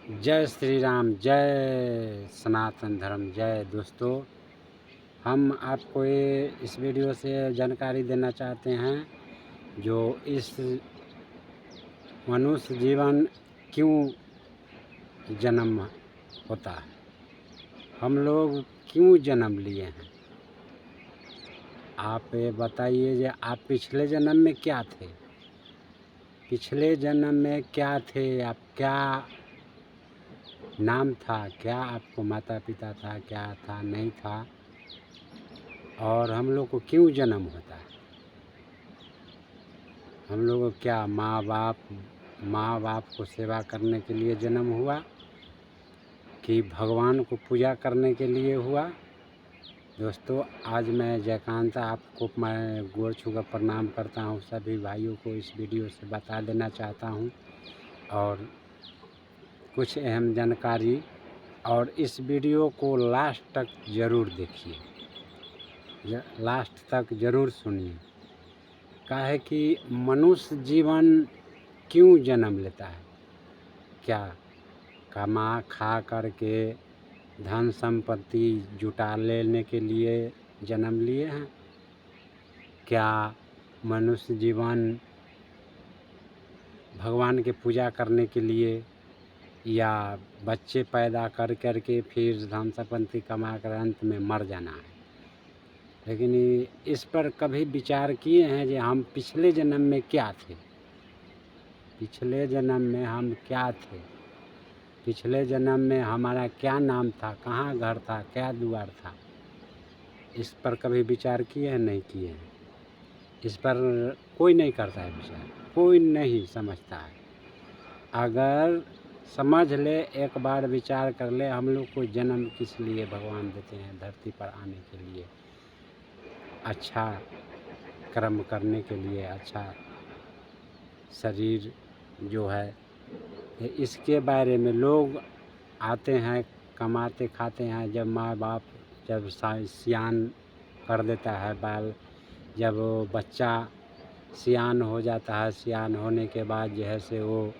जय श्री राम, जय सनातन धर्म, जय दोस्तों। हम आपको इस वीडियो से जानकारी देना चाहते हैं जो इस मनुष्य जीवन क्यों जन्म होता है, हम लोग क्यों जन्म लिए हैं। आप ये बताइए कि आप पिछले जन्म में क्या थे, पिछले जन्म में क्या थे आप, क्या नाम था, क्या आपको माता पिता था, क्या था नहीं था, और हम लोग को क्यों जन्म होता है। हम लोग को क्या माँ बाप को सेवा करने के लिए जन्म हुआ कि भगवान को पूजा करने के लिए हुआ। दोस्तों, आज मैं जयकांता आपको मैं गोर छूकर प्रणाम करता हूँ। सभी भाइयों को इस वीडियो से बता देना चाहता हूँ और कुछ अहम जानकारी, और इस वीडियो को लास्ट तक ज़रूर देखिए, लास्ट तक ज़रूर सुनिए। काहे कि मनुष्य जीवन क्यों जन्म लेता है। क्या कमा खा करके धन संपत्ति जुटा लेने के लिए जन्म लिए हैं? क्या मनुष्य जीवन भगवान की पूजा करने के लिए, या बच्चे पैदा कर करके फिर धन संपत्ति कमा कर अंत में मर जाना है। लेकिन इस पर कभी विचार किए हैं कि हम पिछले जन्म में क्या थे, पिछले जन्म में हम क्या थे, पिछले जन्म में हमारा क्या नाम था, कहाँ घर था, क्या द्वार था। इस पर कभी विचार किए हैं? नहीं किए हैं। इस पर कोई नहीं करता है विचार, कोई नहीं समझता है। अगर समझ ले, एक बार विचार कर ले, हम लोग को जन्म किस लिए भगवान देते हैं धरती पर आने के लिए, अच्छा कर्म करने के लिए, अच्छा शरीर जो है, इसके बारे में लोग आते हैं, कमाते खाते हैं। जब माँ बाप जब सियान कर देता है बाल, जब बच्चा सियान हो जाता है, सियान होने के बाद जो है से वो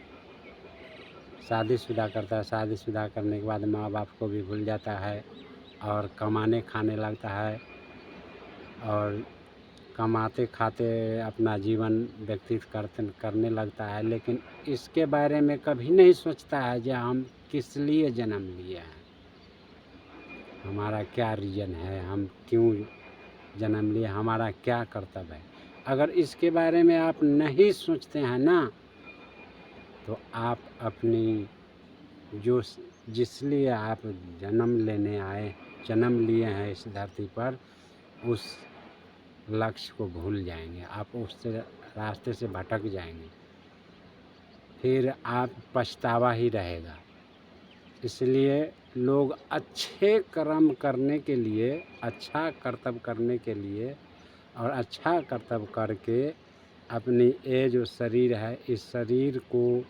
शादीशुदा करता है। शादीशुदा करने के बाद माँ बाप को भी भूल जाता है और कमाने खाने लगता है, और कमाते खाते अपना जीवन व्यतीत करने लगता है। लेकिन इसके बारे में कभी नहीं सोचता है कि हम किस लिए जन्म लिए हैं, हमारा क्या रीज़न है, हम क्यों जन्म लिए, हमारा क्या कर्तव्य है। अगर इसके बारे में आप नहीं सोचते हैं ना, तो आप अपनी जो जिस लिए आप जन्म लेने आए, जन्म लिए हैं इस धरती पर, उस लक्ष्य को भूल जाएंगे, आप उस रास्ते से भटक जाएंगे, फिर आप पछतावा ही रहेगा। इसलिए लोग अच्छे कर्म करने के लिए, अच्छा कर्तव्य करने के लिए, और अच्छा कर्तव्य करके अपनी ये जो शरीर है, इस शरीर को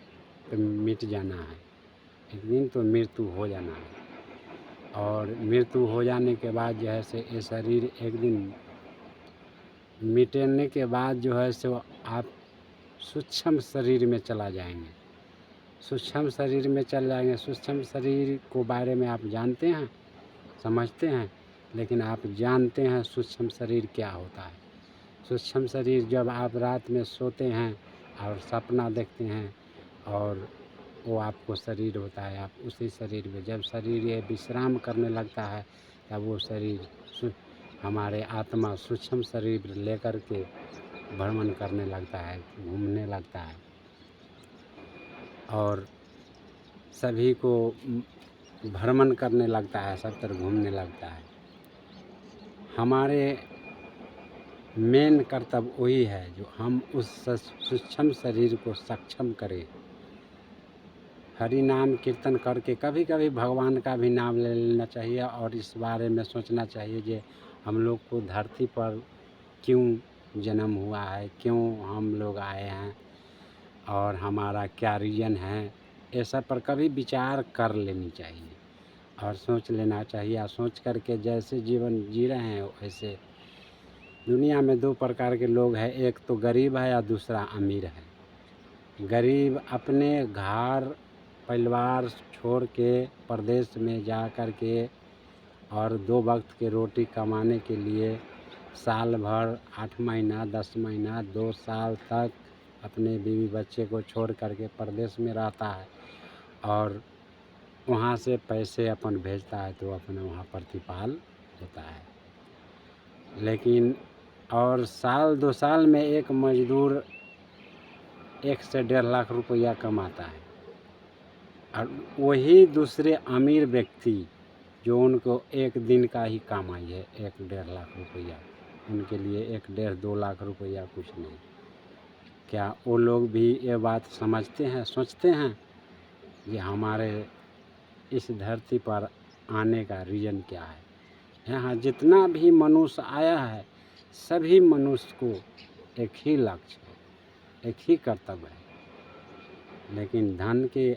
मिट जाना है। एक दिन तो मृत्यु हो जाना है, और मृत्यु हो जाने के बाद जो है से ये शरीर एक दिन मिटने के बाद जो है सो आप सूक्ष्म शरीर में चला जाएंगे, सूक्ष्म शरीर में चल जाएंगे। सूक्ष्म शरीर को बारे में आप जानते हैं, समझते हैं, लेकिन आप जानते हैं सूक्ष्म शरीर क्या होता है। सूक्ष्म शरीर जब आप रात में सोते हैं और सपना देखते हैं, और वो आपको शरीर होता है, आप उसी शरीर में, जब शरीर ये विश्राम करने लगता है, तब वो शरीर हमारे आत्मा सूक्ष्म शरीर लेकर के भ्रमण करने लगता है, घूमने लगता है, और सभी को भ्रमण करने लगता है, सब तरफ घूमने लगता है। हमारे मेन कर्तव्य वही है जो हम उस सूक्ष्म शरीर को सक्षम करें। हरि नाम कीर्तन करके कभी कभी भगवान का भी नाम ले लेना चाहिए, और इस बारे में सोचना चाहिए कि हम लोग को धरती पर क्यों जन्म हुआ है, क्यों हम लोग आए हैं, और हमारा क्या रीज़न है। ये सब पर कभी विचार कर लेनी चाहिए और सोच लेना चाहिए, और सोच करके जैसे जीवन जी रहे हैं वैसे। दुनिया में दो प्रकार के लोग हैं, एक तो गरीब है और दूसरा अमीर है। गरीब अपने घर परिवार छोड़ के परदेश में जा कर के और 2 वक्त के रोटी कमाने के लिए साल भर 8 महीना 10 महीना 2 साल तक अपने बीवी बच्चे को छोड़ कर के परदेश में रहता है और वहाँ से पैसे अपन भेजता है तो अपना वहाँ प्रतिपाल होता है। लेकिन और साल 2 साल में एक मजदूर 1 से 1.5 लाख रुपया कमाता है और वही दूसरे अमीर व्यक्ति जो उनको एक दिन का ही कमाई है 1-1.5 लाख रुपया, उनके लिए 1-1.5-2 लाख रुपया कुछ नहीं। क्या वो लोग भी ये बात समझते हैं, सोचते हैं कि हमारे इस धरती पर आने का रीज़न क्या है? यहाँ जितना भी मनुष्य आया है सभी मनुष्य को एक ही लक्ष्य है, एक ही कर्तव्य है। लेकिन धन के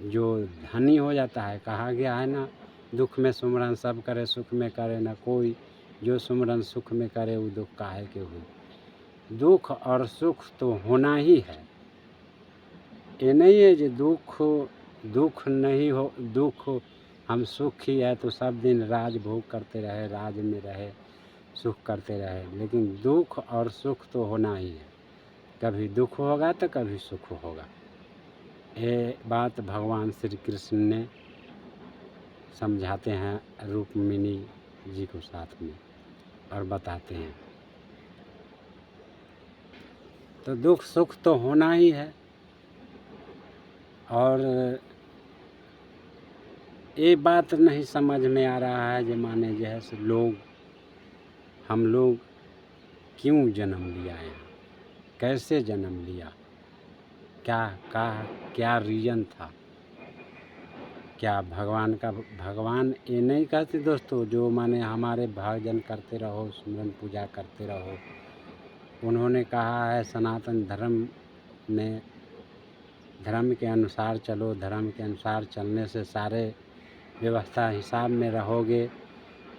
जो धनी हो जाता है, कहा गया है ना, दुख में सुमरन सब करे सुख में करे न कोई, जो सुमरन सुख में करे वो दुख काहे के हुई। दुख और सुख तो होना ही है, ये नहीं है जो दुख नहीं हो, दुख हम सुख ही है तो सब दिन राज भोग करते रहे, राज में रहे, सुख करते रहे। लेकिन दुख और सुख तो होना ही है, कभी दुख होगा तो कभी सुख होगा। ये बात भगवान श्री कृष्ण ने समझाते हैं रुक्मिणी जी को साथ में और बताते हैं। तो दुख सुख तो होना ही है। और ये बात नहीं समझ में आ रहा है जो माने जैसे हम लोग क्यों जन्म लिया है, कैसे जन्म लिया, क्या रीज़न था, क्या भगवान ये नहीं कहते दोस्तों जो माने हमारे भजन करते रहो, सुमरन पूजा करते रहो। उन्होंने कहा है सनातन धर्म में धर्म के अनुसार चलो, धर्म के अनुसार चलने से सारे व्यवस्था हिसाब में रहोगे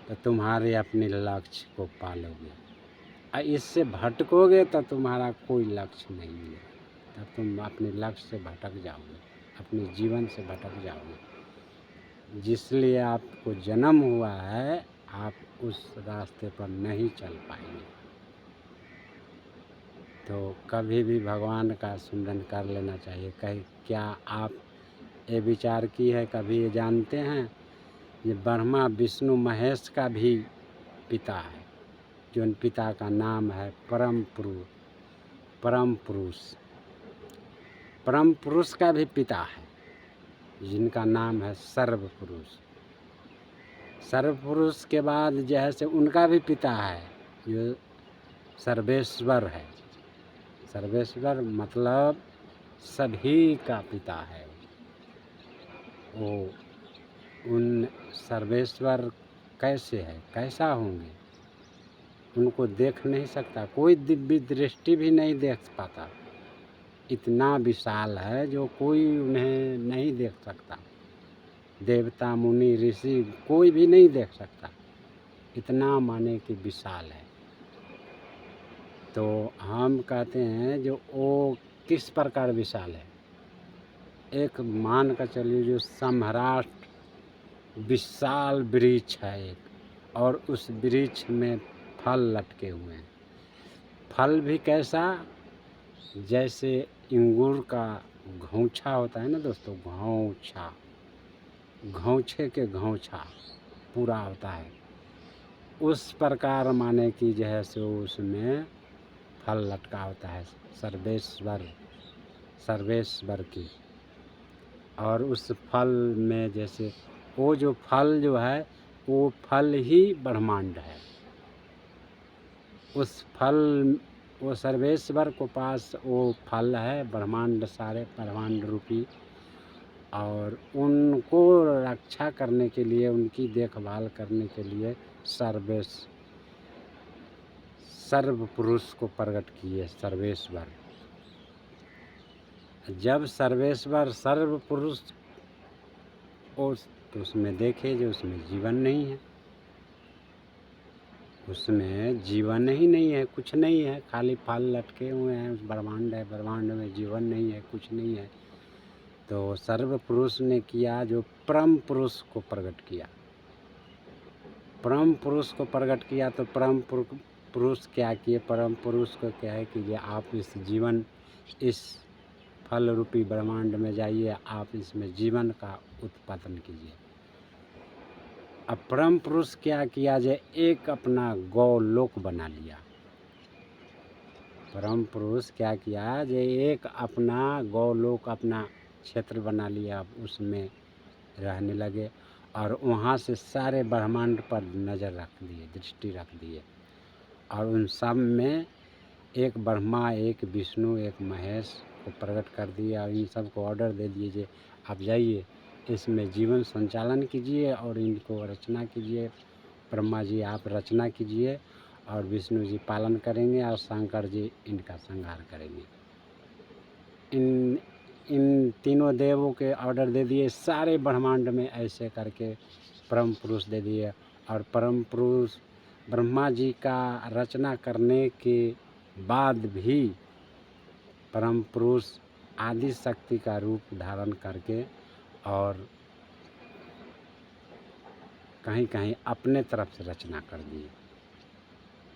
तो तुम्हारे अपने लक्ष्य को पालोगे। और इससे भटकोगे तो तुम्हारा कोई लक्ष्य नहीं मिलेगा, तब तुम अपने लक्ष्य से भटक जाओगे, अपने जीवन से भटक जाओगे। जिसलिए आपको जन्म हुआ है आप उस रास्ते पर नहीं चल पाएंगे। तो कभी भी भगवान का सुमिरन कर लेना चाहिए। क्या आप ये विचार की है, कभी ये जानते हैं ये ब्रह्मा विष्णु महेश का भी पिता है, जो उन पिता का नाम है परम पुरुष का भी पिता है जिनका नाम है सर्व पुरुष के बाद जैसे उनका भी पिता है जो सर्वेश्वर है। सर्वेश्वर मतलब सभी का पिता है। वो उन सर्वेश्वर कैसे है, कैसा होंगे, उनको देख नहीं सकता, कोई दिव्य दृष्टि भी नहीं देख पाता। इतना विशाल है जो कोई उन्हें नहीं देख सकता, देवता मुनि ऋषि कोई भी नहीं देख सकता, इतना माने कि विशाल है। तो हम कहते हैं जो वो किस प्रकार विशाल है, एक मान कर चलिए जो सम्राट विशाल वृक्ष है एक, और उस वृक्ष में फल लटके हुए हैं। फल भी कैसा, जैसे इंगूर का घौंछा होता है ना दोस्तों, घौंछे के घौंछा पूरा होता है, उस प्रकार माने कि जैसे उसमें फल लटका होता है सर्वेश्वर की। और उस फल में जैसे वो जो फल जो है वो फल ही ब्रह्मांड है। उस फल वो सर्वेश्वर को पास वो फल है ब्रह्मांड, सारे ब्रह्मांड रूपी, और उनको रक्षा करने के लिए, उनकी देखभाल करने के लिए सर्व पुरुष को प्रकट किए सर्वेश्वर। जब सर्वेश्वर सर्व पुरुष तो उसमें देखे जो उसमें जीवन नहीं है, उसमें जीवन ही नहीं है, कुछ नहीं है, खाली फल लटके हुए हैं। उस ब्रह्मांड है, ब्रह्मांड में जीवन नहीं है, कुछ नहीं है। तो सर्व पुरुष ने किया जो परम पुरुष को प्रकट किया। परम पुरुष को प्रकट किया तो परम पुरुष क्या किए? परम पुरुष को क्या है कि ये आप इस जीवन, इस फल रूपी ब्रह्मांड में जाइए, आप इसमें जीवन का उत्पादन कीजिए। अब परम पुरुष क्या किया? जे एक अपना गौलोक बना लिया। परम पुरुष क्या किया? जे एक अपना गौलोक, अपना क्षेत्र बना लिया, उसमें रहने लगे और वहाँ से सारे ब्रह्मांड पर नज़र रख दिए, दृष्टि रख दिए और उन सब में एक ब्रह्मा, एक विष्णु, एक महेश को प्रकट कर दिया और इन सब को ऑर्डर दे दिए आप जाइए इसमें जीवन संचालन कीजिए और इनको रचना कीजिए। ब्रह्मा जी आप रचना कीजिए और विष्णु जी पालन करेंगे और शंकर जी इनका संहार करेंगे। इन तीनों देवों के ऑर्डर दे दिए, सारे ब्रह्मांड में ऐसे करके परम पुरुष दे दिए। और परम पुरुष ब्रह्मा जी का रचना करने के बाद भी परम पुरुष आदि शक्ति का रूप धारण करके और कहीं कहीं अपने तरफ से रचना कर दिए।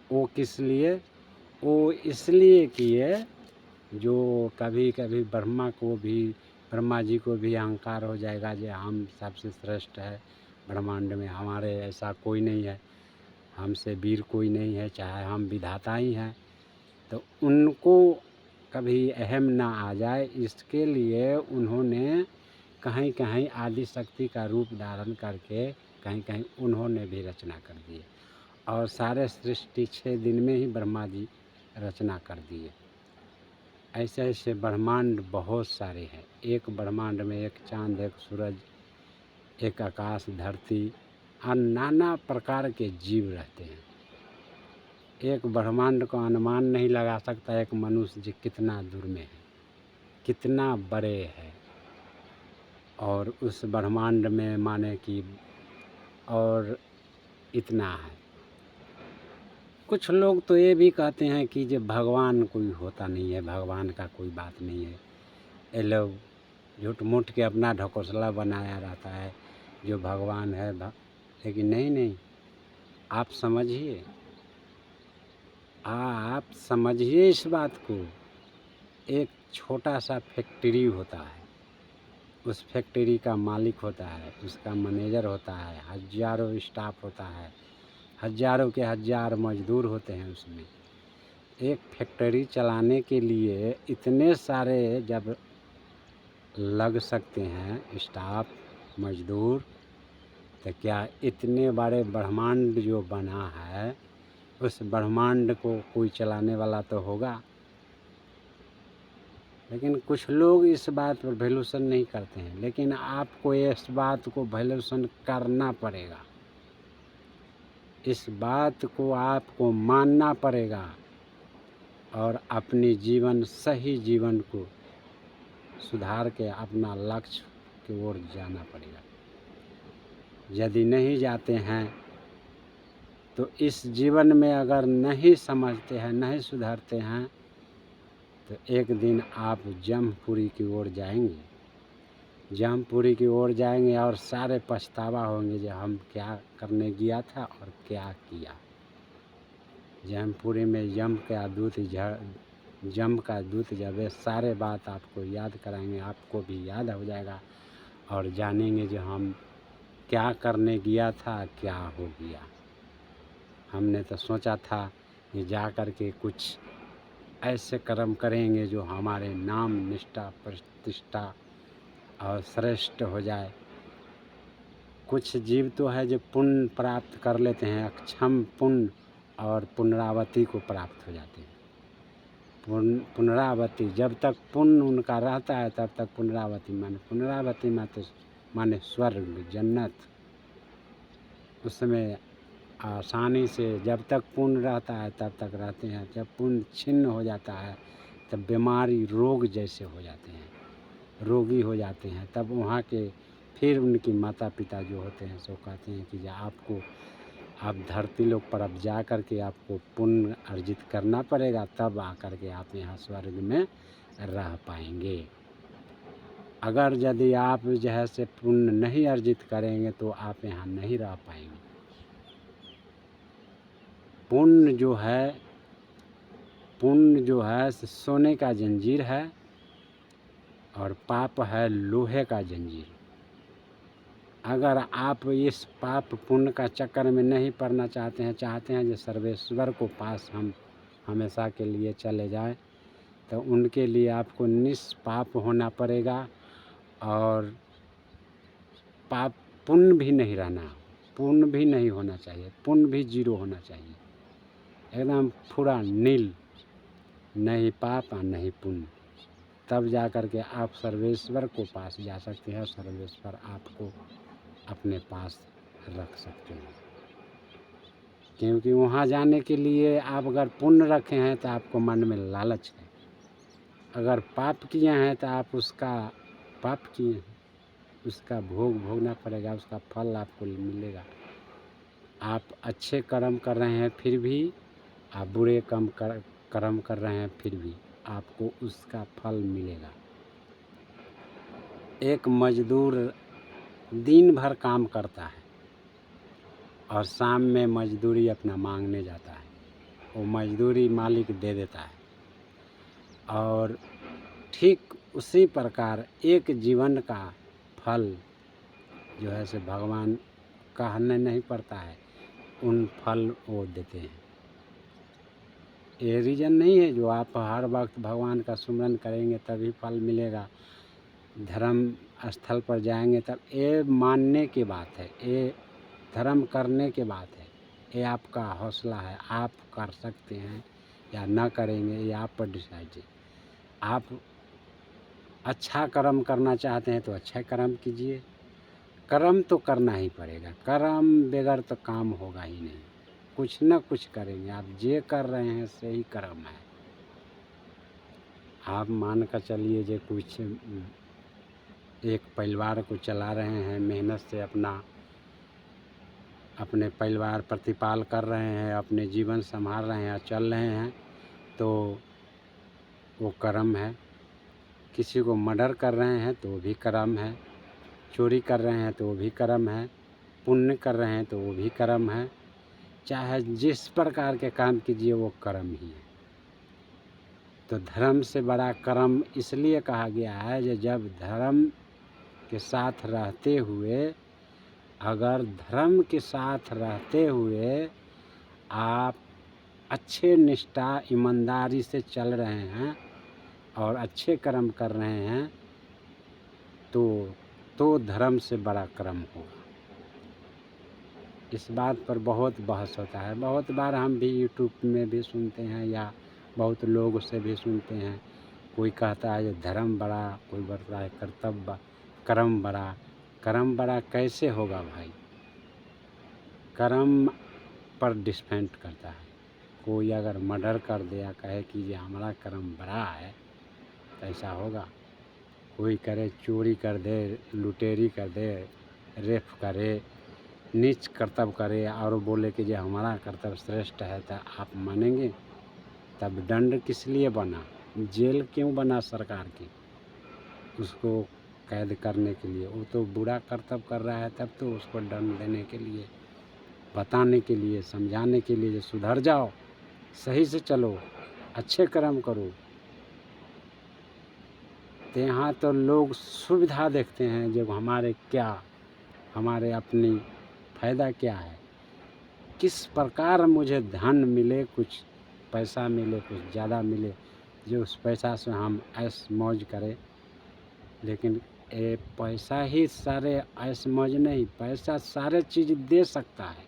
वो किस लिए? वो इसलिए किए जो कभी कभी ब्रह्मा जी को भी अहंकार हो जाएगा जो हम सबसे श्रेष्ठ है ब्रह्मांड में, हमारे ऐसा कोई नहीं है, हमसे वीर कोई नहीं है, चाहे हम विधाता ही हैं, तो उनको कभी अहम ना आ जाए इसके लिए उन्होंने कहीं कहीं आदि शक्ति का रूप धारण करके कहीं कहीं उन्होंने भी रचना कर दी और सारे सृष्टि 6 दिन में ही ब्रह्मा जी रचना कर दिए। ऐसे ऐसे ब्रह्मांड बहुत सारे हैं। एक ब्रह्मांड में एक चांद, एक सूरज, एक आकाश, धरती और नाना प्रकार के जीव रहते हैं। एक ब्रह्मांड को अनुमान नहीं लगा सकता एक मनुष्य जी कितना दूर में है, कितना बड़े है और उस ब्रह्मांड में माने कि और इतना है। कुछ लोग तो ये भी कहते हैं कि जो भगवान कोई होता नहीं है, भगवान का कोई बात नहीं है, ये लोग झूठ मूठ के अपना ढकोसला बनाया रहता है जो भगवान है लेकिन नहीं, आप समझिए इस बात को। एक छोटा सा फैक्ट्री होता है, उस फैक्ट्री का मालिक होता है, उसका मैनेजर होता है, हजारों स्टाफ होता है, हजारों के हजार मजदूर होते हैं उसमें। एक फैक्ट्री चलाने के लिए इतने सारे जब लग सकते हैं स्टाफ, मजदूर, तो क्या इतने बड़े ब्रह्मांड जो बना है उस ब्रह्मांड को कोई चलाने वाला तो होगा। लेकिन कुछ लोग इस बात पर वैल्यूशन नहीं करते हैं, लेकिन आपको इस बात को वैल्यूशन करना पड़ेगा, इस बात को आपको मानना पड़ेगा और अपनी सही जीवन को सुधार के अपना लक्ष्य की ओर जाना पड़ेगा। यदि नहीं जाते हैं तो इस जीवन में अगर नहीं समझते हैं, नहीं सुधरते हैं, तो एक दिन आप जमपुरी की ओर जाएंगे। जमपुरी की ओर जाएंगे और सारे पछतावा होंगे जो हम क्या करने गया था और क्या किया। जमपुरी में यम का दूत जब ये सारे बात आपको याद कराएंगे, आपको भी याद हो जाएगा और जानेंगे जो हम क्या करने गया था, क्या हो गया। हमने तो सोचा था कि जा कर के कुछ ऐसे कर्म करेंगे जो हमारे नाम, निष्ठा, प्रतिष्ठा और श्रेष्ठ हो जाए। कुछ जीव तो है जो पुण्य प्राप्त कर लेते हैं, अक्षम पुण्य और पुनरावृत्ति को प्राप्त हो जाते हैं। पुनरावृत्ति जब तक पुण्य उनका रहता है तब तक पुनरावृत्ति माने स्वर्ग, जन्नत। उसमें आसानी से जब तक पुण्य रहता है तब तक रहते हैं। जब पुण्य छिन्न हो जाता है तब बीमारी, रोग जैसे हो जाते हैं, रोगी हो जाते हैं। तब वहाँ के फिर उनकी माता पिता जो होते हैं सो कहते हैं कि आप धरती लोक पर अब जा कर के आपको पुण्य अर्जित करना पड़ेगा, तब आकर के आप यहाँ स्वर्ग में रह पाएंगे। अगर यदि आप जो है से पुण्य नहीं अर्जित करेंगे तो आप यहाँ नहीं रह पाएंगे। पुण्य जो है सोने का जंजीर है और पाप है लोहे का जंजीर। अगर आप इस पाप पुण्य का चक्कर में नहीं पड़ना चाहते हैं जो सर्वेश्वर को पास हम हमेशा के लिए चले जाएं, तो उनके लिए आपको निष्पाप होना पड़ेगा और पाप पुण्य भी नहीं रहना, पुण्य भी नहीं होना चाहिए, पुण्य भी जीरो होना चाहिए, एकदम पूरा नील, नहीं पाप और नहीं पुण्य। तब जा कर के आप सर्वेश्वर को पास जा सकते हैं, सर्वेश्वर आपको अपने पास रख सकते हैं। क्योंकि वहाँ जाने के लिए आप अगर पुण्य रखे हैं तो आपको मन में लालच है, अगर पाप किए हैं तो आप उसका भोग भोगना पड़ेगा, उसका फल आपको मिलेगा। आप अच्छे कर्म कर रहे हैं फिर भी, आप बुरे कर्म कर रहे हैं फिर भी आपको उसका फल मिलेगा। एक मजदूर दिन भर काम करता है और शाम में मजदूरी अपना मांगने जाता है, वो मजदूरी मालिक दे देता है। और ठीक उसी प्रकार एक जीवन का फल जो है से भगवान कहने नहीं पड़ता है, उन फल वो देते हैं। ये रीज़न नहीं है जो आप हर वक्त भगवान का सुमरन करेंगे तभी फल मिलेगा, धर्म स्थल पर जाएंगे तब। ये मानने की बात है, ये धर्म करने की बात है, ये आपका हौसला है, आप कर सकते हैं या ना करेंगे ये आप पर डिसाइड है। आप अच्छा कर्म करना चाहते हैं तो अच्छा कर्म कीजिए, कर्म तो करना ही पड़ेगा, कर्म बगैर तो काम होगा ही नहीं, कुछ ना कुछ करेंगे। आप जे कर रहे हैं सही कर्म है। आप मान कर चलिए जो कुछ एक परिवार को चला रहे हैं, मेहनत से अपने परिवार प्रतिपाल कर रहे हैं, अपने जीवन संभाल रहे हैं, चल रहे हैं, तो वो कर्म है। किसी को मर्डर कर रहे हैं तो वो भी कर्म है, चोरी कर रहे हैं तो वो भी कर्म है, पुण्य कर रहे हैं तो वो भी कर्म है। चाहे जिस प्रकार के काम कीजिए वो कर्म ही है। तो धर्म से बड़ा कर्म इसलिए कहा गया है कि जब धर्म के साथ रहते हुए, अगर धर्म के साथ रहते हुए आप अच्छे निष्ठा ईमानदारी से चल रहे हैं और अच्छे कर्म कर रहे हैं तो धर्म से बड़ा कर्म होगा। इस बात पर बहुत बहस होता है, बहुत बार हम भी यूट्यूब में भी सुनते हैं या बहुत लोग से भी सुनते हैं। कोई कहता है ये धर्म बड़ा, कोई बोलता है कर्तव्य कर्म बड़ा। कर्म बड़ा कैसे होगा भाई? कर्म पर डिपेंड करता है। कोई अगर मर्डर कर दे या कहे कि ये हमारा कर्म बड़ा है तो ऐसा होगा? कोई करे चोरी कर दे, लुटेरी कर दे, रेप करे, नीच कर्तव्य करे और बोले कि ये हमारा कर्तव्य श्रेष्ठ है, तो आप मानेंगे? तब दंड किस लिए बना, जेल क्यों बना सरकार की? उसको कैद करने के लिए। वो तो बुरा कर्तव्य कर रहा है, तब तो उसको दंड देने के लिए, बताने के लिए, समझाने के लिए, सुधर जाओ, सही से चलो, अच्छे कर्म करो। तो यहाँ तो लोग सुविधा देखते हैं, जो हमारे अपनी फ़ायदा क्या है, किस प्रकार मुझे धन मिले, कुछ पैसा मिले, कुछ ज़्यादा मिले, जो उस पैसा से हम ऐश मौज करें। लेकिन ये पैसा ही सारे ऐश मौज नहीं, पैसा सारे चीज़ दे सकता है,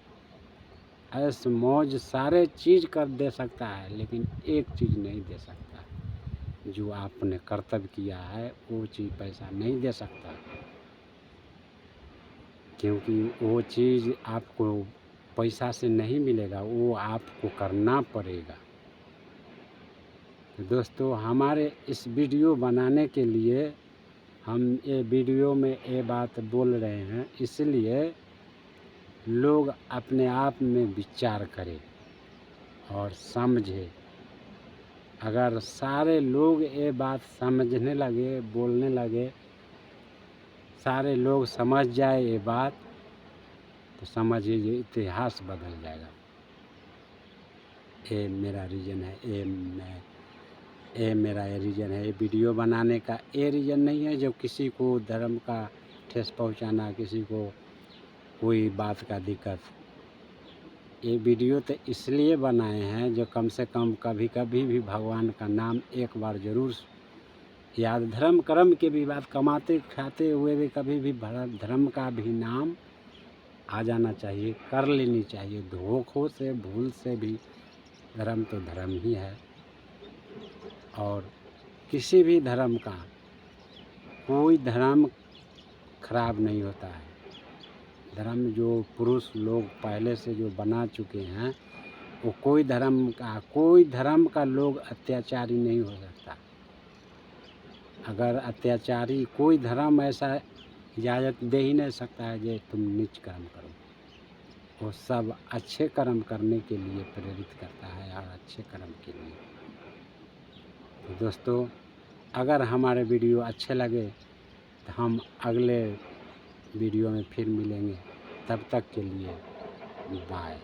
ऐश मौज सारे चीज़ कर दे सकता है, लेकिन एक चीज़ नहीं दे सकता, जो आपने कर्तव्य किया है वो चीज़ पैसा नहीं दे सकता। क्योंकि वो चीज़ आपको पैसा से नहीं मिलेगा, वो आपको करना पड़ेगा। तो दोस्तों, हमारे इस वीडियो बनाने के लिए हम ये वीडियो में ये बात बोल रहे हैं, इसलिए लोग अपने आप में विचार करें और समझें। अगर सारे लोग ये बात समझने लगे, बोलने लगे, सारे लोग समझ जाए ये बात, तो समझिए इतिहास बदल जाएगा। ये मेरा रीज़न है, ये मेरा ये रीज़न है। ये वीडियो बनाने का ये रीज़न नहीं है जो किसी को धर्म का ठेस पहुंचाना, किसी को कोई बात का दिक्कत। ये वीडियो तो इसलिए बनाए हैं जो कम से कम कभी कभी भी भगवान का नाम एक बार ज़रूर याद, धर्म कर्म के भी बात, कमाते खाते हुए भी कभी भी धर्म का भी नाम आ जाना चाहिए, कर लेनी चाहिए। धोखों से भूल से भी धर्म तो धर्म ही है। और किसी भी धर्म का कोई धर्म खराब नहीं होता है। धर्म जो पुरुष लोग पहले से जो बना चुके हैं, वो कोई धर्म का लोग अत्याचारी नहीं हो सकता। अगर अत्याचारी कोई धर्म ऐसा इजाज़त दे ही नहीं सकता है कि तुम नीच कर्म करो। वो सब अच्छे कर्म करने के लिए प्रेरित करता है और अच्छे कर्म के लिए। तो दोस्तों, अगर हमारे वीडियो अच्छे लगे तो हम अगले वीडियो में फिर मिलेंगे। तब तक के लिए बाय।